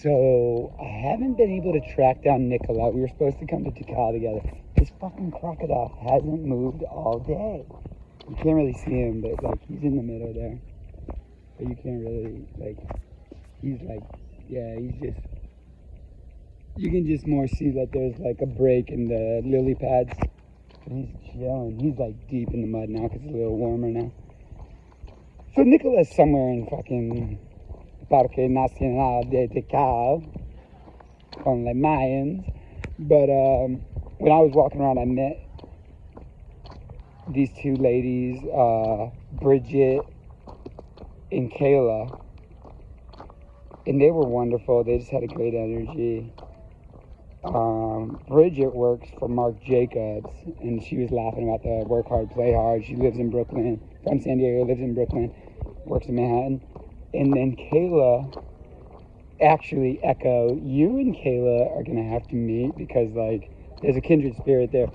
So I haven't been able to track down Nicola. We were supposed to come to Tikal together. This fucking crocodile hasn't moved all day. You can't really see him, but like he's in the middle there. But you can't really he's just, you can just more see that there's like a break in the lily pads. And he's chilling. He's like deep in the mud now because it's a little warmer now. So Nicola's somewhere in fucking Parque Nacional de Tikal on the Mayans. But when I was walking around, I met these two ladies, Bridget and Kayla. And they were wonderful. They just had a great energy. Bridget works for Marc Jacobs, and she was laughing about the work hard, play hard. She lives in Brooklyn, from San Diego, lives in Brooklyn, works in Manhattan. And then Kayla, actually, Echo, you and Kayla are going to have to meet because, like, there's a kindred spirit there.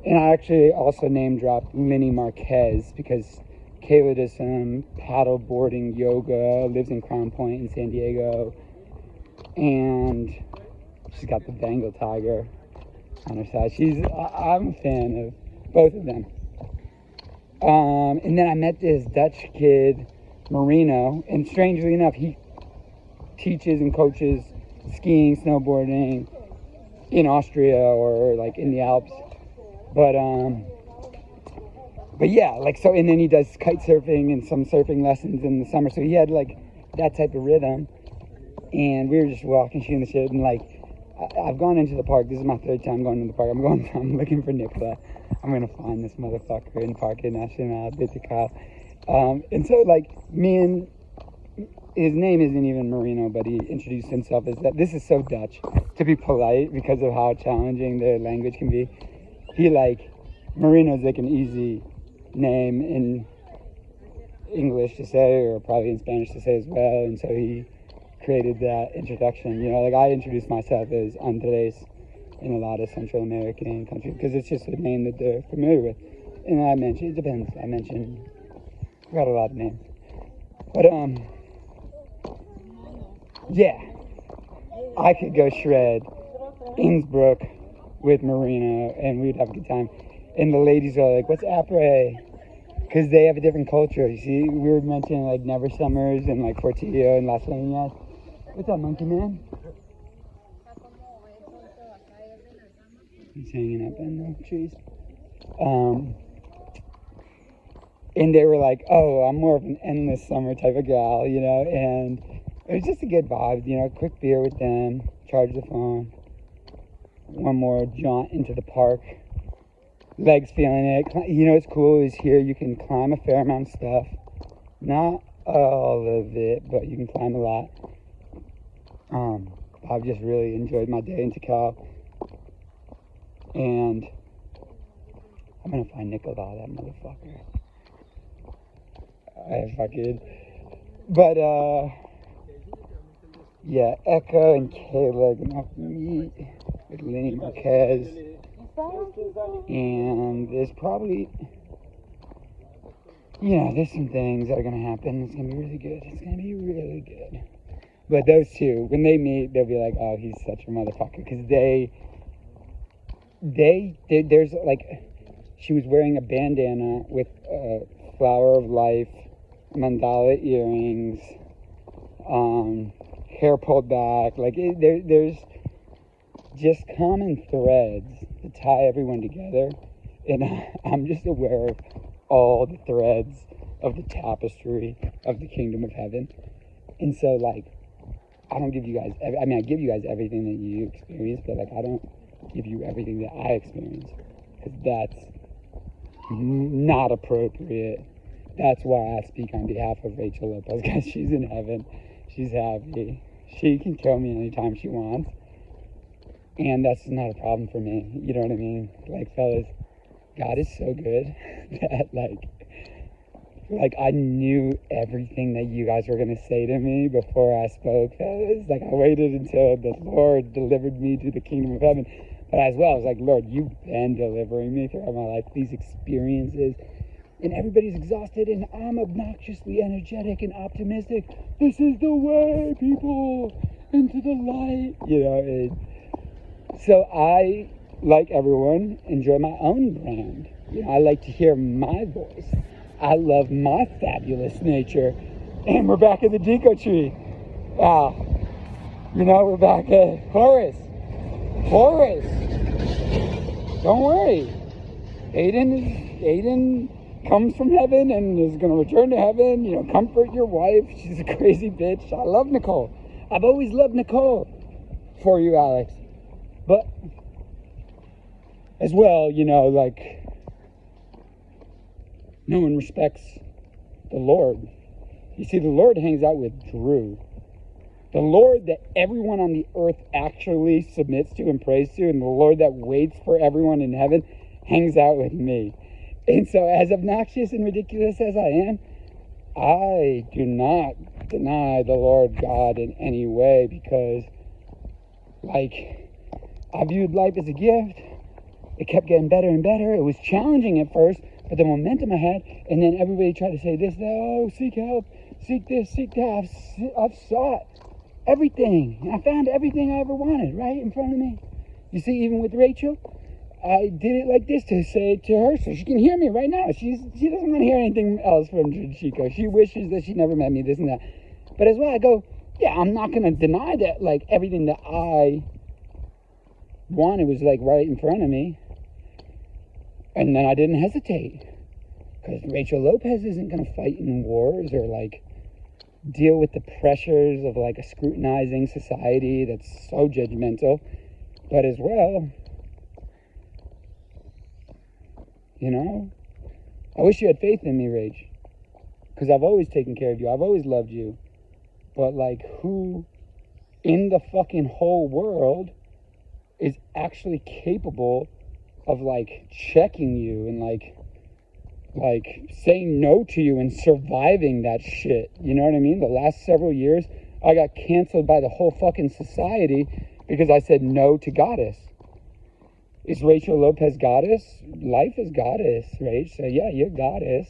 And I actually also name dropped Lenny Marquez because Kayla does some paddle boarding yoga, lives in Crown Point in San Diego, and she's got the Bengal tiger on her side. I'm a fan of both of them. And then I met this Dutch kid, Marino, and strangely enough, he teaches and coaches skiing, snowboarding in Austria or like in the Alps. But yeah, like, so, and then he does kite surfing and some surfing lessons in the summer. So he had like that type of rhythm. And we were just walking, shooting the shit, and like, I've gone into the park. This is my third time going to the park. I'm looking for Nicola. I'm going to find this motherfucker in Parque Nacional de Tikal. And so, like, his name isn't even Marino, but he introduced himself as that. This is so Dutch, to be polite, because of how challenging their language can be. Marino's like an easy name in English to say, or probably in Spanish to say as well, and so he created that introduction. You know, like, I introduce myself as Andres in a lot of Central American countries because it's just a name that they're familiar with. And I mentioned, it depends. I got a lot of names. But, yeah, I could go shred Innsbruck with Marino and we'd have a good time. And the ladies are like, what's après? Because they have a different culture. You see, we were mentioning like Never Summers and like Portillo and Las Leñas. What's up, monkey man? He's hanging up in the trees. And they were like, oh, I'm more of an endless summer type of gal, you know, and it was just a good vibe, you know, quick beer with them, charge the phone, one more jaunt into the park, legs feeling it. You know what's cool is here you can climb a fair amount of stuff, not all of it, but you can climb a lot. I've just really enjoyed my day in Tikal, and I'm gonna find Nicola, that motherfucker. Yeah, Echo and Kayla are gonna meet with Lenny Marquez, and there's probably, you know, there's some things that are gonna happen. It's gonna be really good. But those two, when they meet, they'll be like, oh, he's such a motherfucker, because there's like, she was wearing a bandana with a flower of life, mandala earrings, hair pulled back. Like, there's just common threads to tie everyone together. And I'm just aware of all the threads of the tapestry of the kingdom of heaven. And so, like, I don't give you guys, I give you guys everything that you experience, but, like, I don't give you everything that I experience, because that's not appropriate. That's why I speak on behalf of Rachel Lopez, because she's in heaven. She's happy. She can kill me anytime she wants. And that's not a problem for me. You know what I mean? Like, fellas, God is so good that, like I knew everything that you guys were going to say to me before I spoke, fellas. Like, I waited until the Lord delivered me to the kingdom of heaven. But as well, I was like, Lord, you've been delivering me throughout my life. These experiences. And everybody's exhausted, and I'm obnoxiously energetic and optimistic. This is the way, people. into the light, so I, like everyone, enjoy my own brand. I like to hear my voice. I love my fabulous nature. And we're back at the Deco tree. We're back at Horace. Don't worry. Aiden comes from heaven and is going to return to heaven. Comfort your wife. She's a crazy bitch. I love Nicole. I've always loved Nicole. For you, Alex. But as well, no one respects the Lord. You see, the Lord hangs out with Drew. The Lord that everyone on the earth actually submits to and prays to, and the Lord that waits for everyone in heaven hangs out with me. And so, as obnoxious and ridiculous as I am, I do not deny the Lord God in any way, because, I viewed life as a gift. It kept getting better and better. It was challenging at first, but the momentum I had, and then everybody tried to say this, that, seek help, seek this, seek that. I've sought everything. I found everything I ever wanted right in front of me. You see, even with Rachel, I did it like this to say it to her so she can hear me right now. She doesn't want to hear anything else from Chico. She wishes that she never met me, this and that. But as well, I go, yeah, I'm not going to deny that, everything that I wanted was, right in front of me. And then I didn't hesitate. Because Rachel Lopez isn't going to fight in wars or, deal with the pressures of, a scrutinizing society that's so judgmental. But as well, I wish you had faith in me, Rach. Because I've always taken care of you. I've always loved you. But, who in the fucking whole world is actually capable of, checking you and, saying no to you and surviving that shit? You know what I mean? The last several years, I got canceled by the whole fucking society because I said no to Goddess. Is Rachel Lopez Goddess? Life is Goddess, right? So yeah, you're Goddess,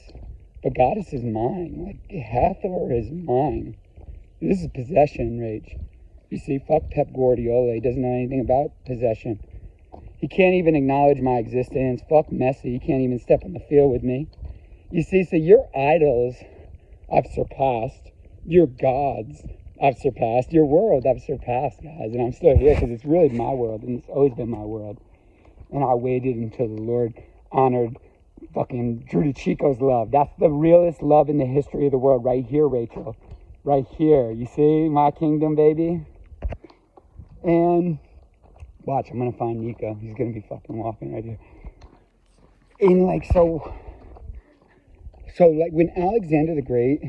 but Goddess is mine. Hathor is mine. This is possession, Rach. You see, fuck Pep Guardiola. He doesn't know anything about possession. He can't even acknowledge my existence. Fuck Messi. He can't even step on the field with me. You see, so your idols I've surpassed. Your gods I've surpassed. Your world I've surpassed, guys. And I'm still here because it's really my world, and it's always been my world. And I waited until the Lord honored fucking Drew DeChico's love. That's the realest love in the history of the world right here, Rachel. Right here. You see my kingdom, baby? And watch, I'm going to find Nico. He's going to be fucking walking right here. And so when Alexander the Great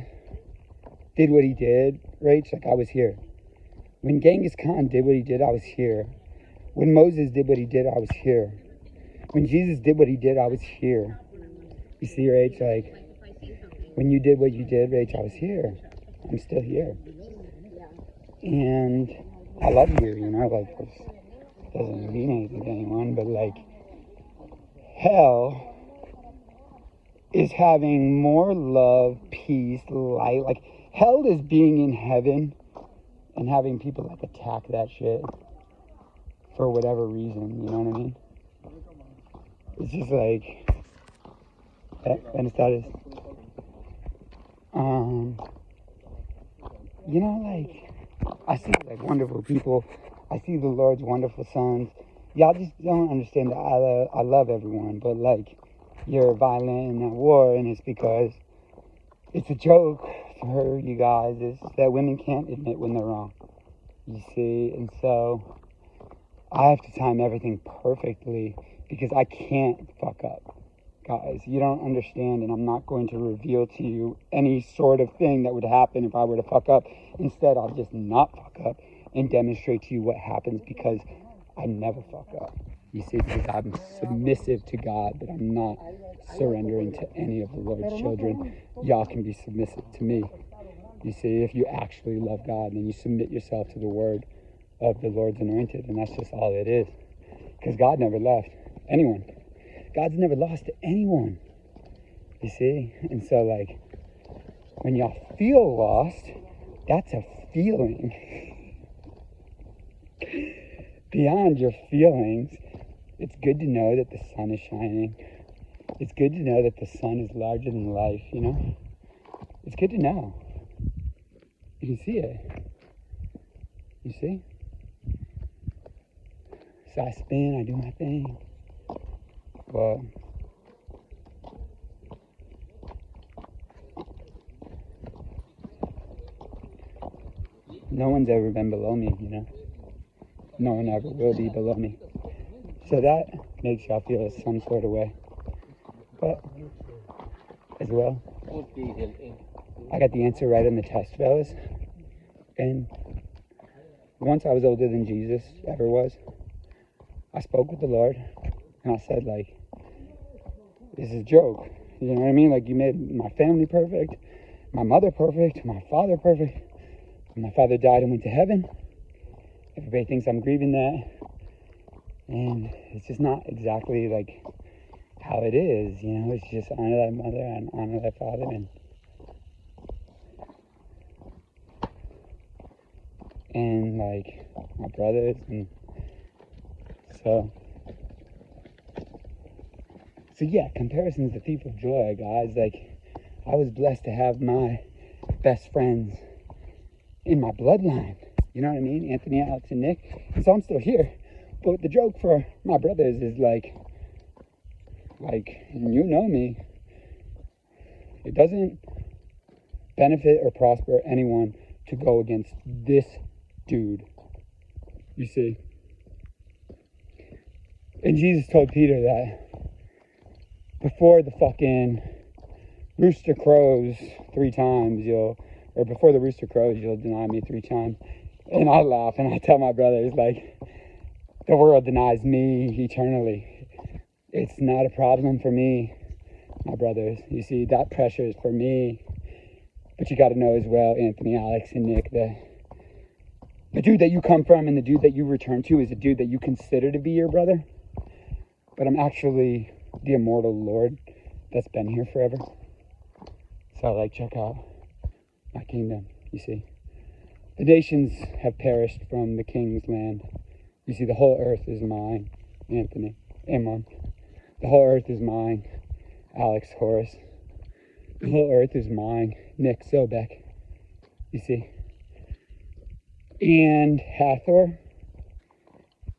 did what he did, Rach, I was here. When Genghis Khan did what he did, I was here. When Moses did what he did, I was here. When Jesus did what he did, I was here. You see, Rach, when you did what you did, Rach, I was here. I'm still here. And I love you, this doesn't mean anything to anyone, but hell is having more love, peace, light. Hell is being in heaven and having people attack that shit for whatever reason, you know what I mean? It's just buenas tardes. I see wonderful people. I see the Lord's wonderful sons. Y'all just don't understand that I love everyone, but you're violent and at war, and it's because it's a joke for you guys. It's that women can't admit when they're wrong. You see, and so I have to time everything perfectly because I can't fuck up. Guys, you don't understand, and I'm not going to reveal to you any sort of thing that would happen if I were to fuck up. Instead, I'll just not fuck up and demonstrate to you what happens because I never fuck up. You see, because I'm submissive to God, but I'm not surrendering to any of the Lord's children. Y'all can be submissive to me. You see, if you actually love God, then you submit yourself to the word of the Lord's anointed, and that's just all it is. Because God never left anyone. God's never lost to anyone. You see? And so, when y'all feel lost, that's a feeling. beyond your feelings, it's good to know that the sun is shining. It's good to know that the sun is larger than life, you know? It's good to know. You can see it. You see? So I spin, I do my thing. But no one's ever been below me, you know? No one ever will be below me. So that makes y'all feel some sort of way. But, as well, I got the answer right on the test, fellas. And once I was older than Jesus ever was, I spoke with the Lord, and I said, like, this is a joke. You know what I mean? Like, you made my family perfect, my mother perfect, my father perfect. My father died and went to heaven. Everybody thinks I'm grieving that. And it's just not exactly like how it is, you know? It's just honor thy mother and honor thy father. And like my brothers. And so yeah, comparison's the thief of joy, guys. Like, I was blessed to have my best friends in my bloodline. You know what I mean? Anthony, Alex, and Nick. And so I'm still here. But the joke for my brothers is like, you know me. It doesn't benefit or prosper anyone to go against this dude. You see? And Jesus told Peter that before the fucking rooster crows 3 times, before the rooster crows, you'll deny me 3 times. And I laugh and I tell my brothers, like, the world denies me eternally. It's not a problem for me, my brothers. You see, that pressure is for me. But you got to know as well, Anthony, Alex, and Nick, that the dude that you come from and the dude that you return to is a dude that you consider to be your brother. But I'm actually the immortal Lord that's been here forever. So, like, check out my kingdom, you see. The nations have perished from the king's land. You see, the whole earth is mine, Anthony, Amon. The whole earth is mine, Alex, Horace. The whole earth is mine, Nick, Sobek. You see. And Hathor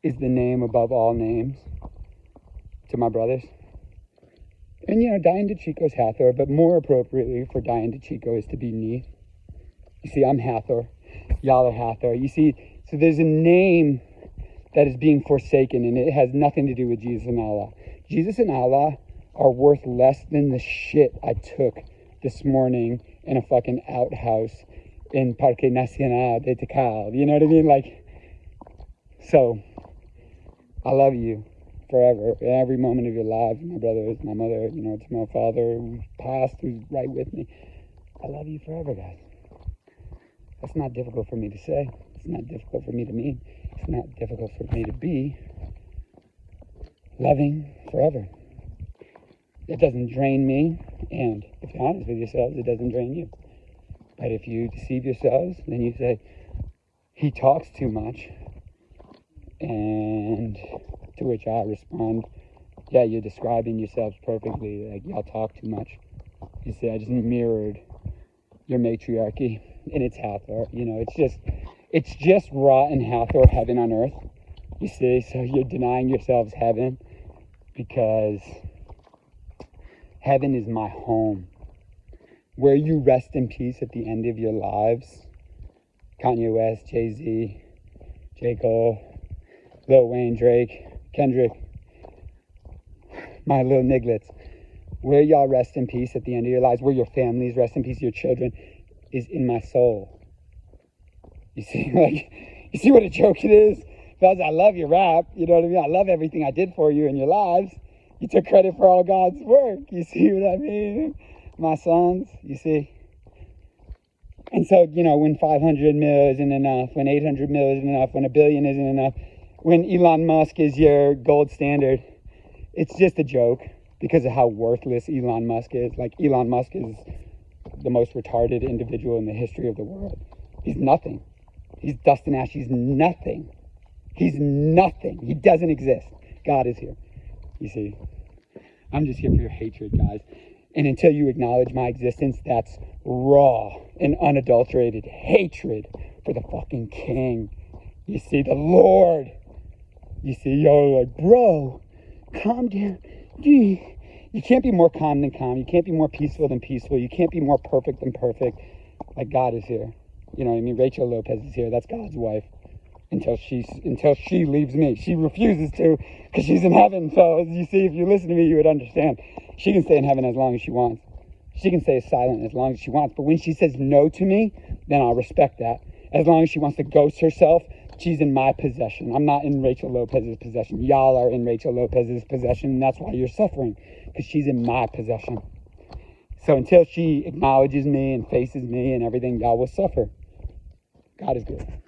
is the name above all names to my brothers. And, you know, Diane DeChico's Hathor, but more appropriately for Diane DeChico is to be me. You see, I'm Hathor. Y'all are Hathor. You see, so there's a name that is being forsaken, and it has nothing to do with Jesus and Allah. Jesus and Allah are worth less than the shit I took this morning in a fucking outhouse in Parque Nacional de Tikal. You know what I mean? Like, so, I love you forever, in every moment of your lives. My brothers, my mother, you know, to my father who's passed, who's right with me. I love you forever, guys. That's not difficult for me to say. It's not difficult for me to mean. It's not difficult for me to be loving forever. It doesn't drain me, and if you're honest with yourselves, it doesn't drain you. But if you deceive yourselves, then you say, he talks too much, and to which I respond, yeah, you're describing yourselves perfectly, like, y'all talk too much. You see, I just mirrored your matriarchy, and it's Hathor, you know, it's just Ra and Hathor, heaven on earth, you see, so you're denying yourselves heaven, because heaven is my home, where you rest in peace at the end of your lives. Kanye West, Jay-Z, J. Cole, Lil Wayne, Drake, Kendrick, my little nigglets, where y'all rest in peace at the end of your lives, where your families rest in peace, your children, is in my soul. You see, like, you see what a joke it is? Fellas, I love your rap, you know what I mean? I love everything I did for you in your lives. You took credit for all God's work, you see what I mean? My sons, you see? And so, you know, when 500 mil isn't enough, when 800 mil isn't enough, when 1 billion isn't enough, when Elon Musk is your gold standard, it's just a joke because of how worthless Elon Musk is. Like, Elon Musk is the most retarded individual in the history of the world. He's nothing. He's Dustin Ash. He's nothing. He's nothing. He doesn't exist. God is here. You see, I'm just here for your hatred, guys. And until you acknowledge my existence, that's raw and unadulterated hatred for the fucking King. You see, the Lord. You see, y'all are like, bro, calm down. Gee. You can't be more calm than calm. You can't be more peaceful than peaceful. You can't be more perfect than perfect. Like, God is here. You know what I mean? Rachel Lopez is here. That's God's wife. Until she leaves me. She refuses to, because she's in heaven. So, as you see, if you listen to me, you would understand. She can stay in heaven as long as she wants. She can stay silent as long as she wants. But when she says no to me, then I'll respect that. As long as she wants to ghost herself, she's in my possession. I'm not in Rachel Lopez's possession. Y'all are in Rachel Lopez's possession, and that's why you're suffering, because she's in my possession. So until she acknowledges me and faces me and everything, y'all will suffer. God is good.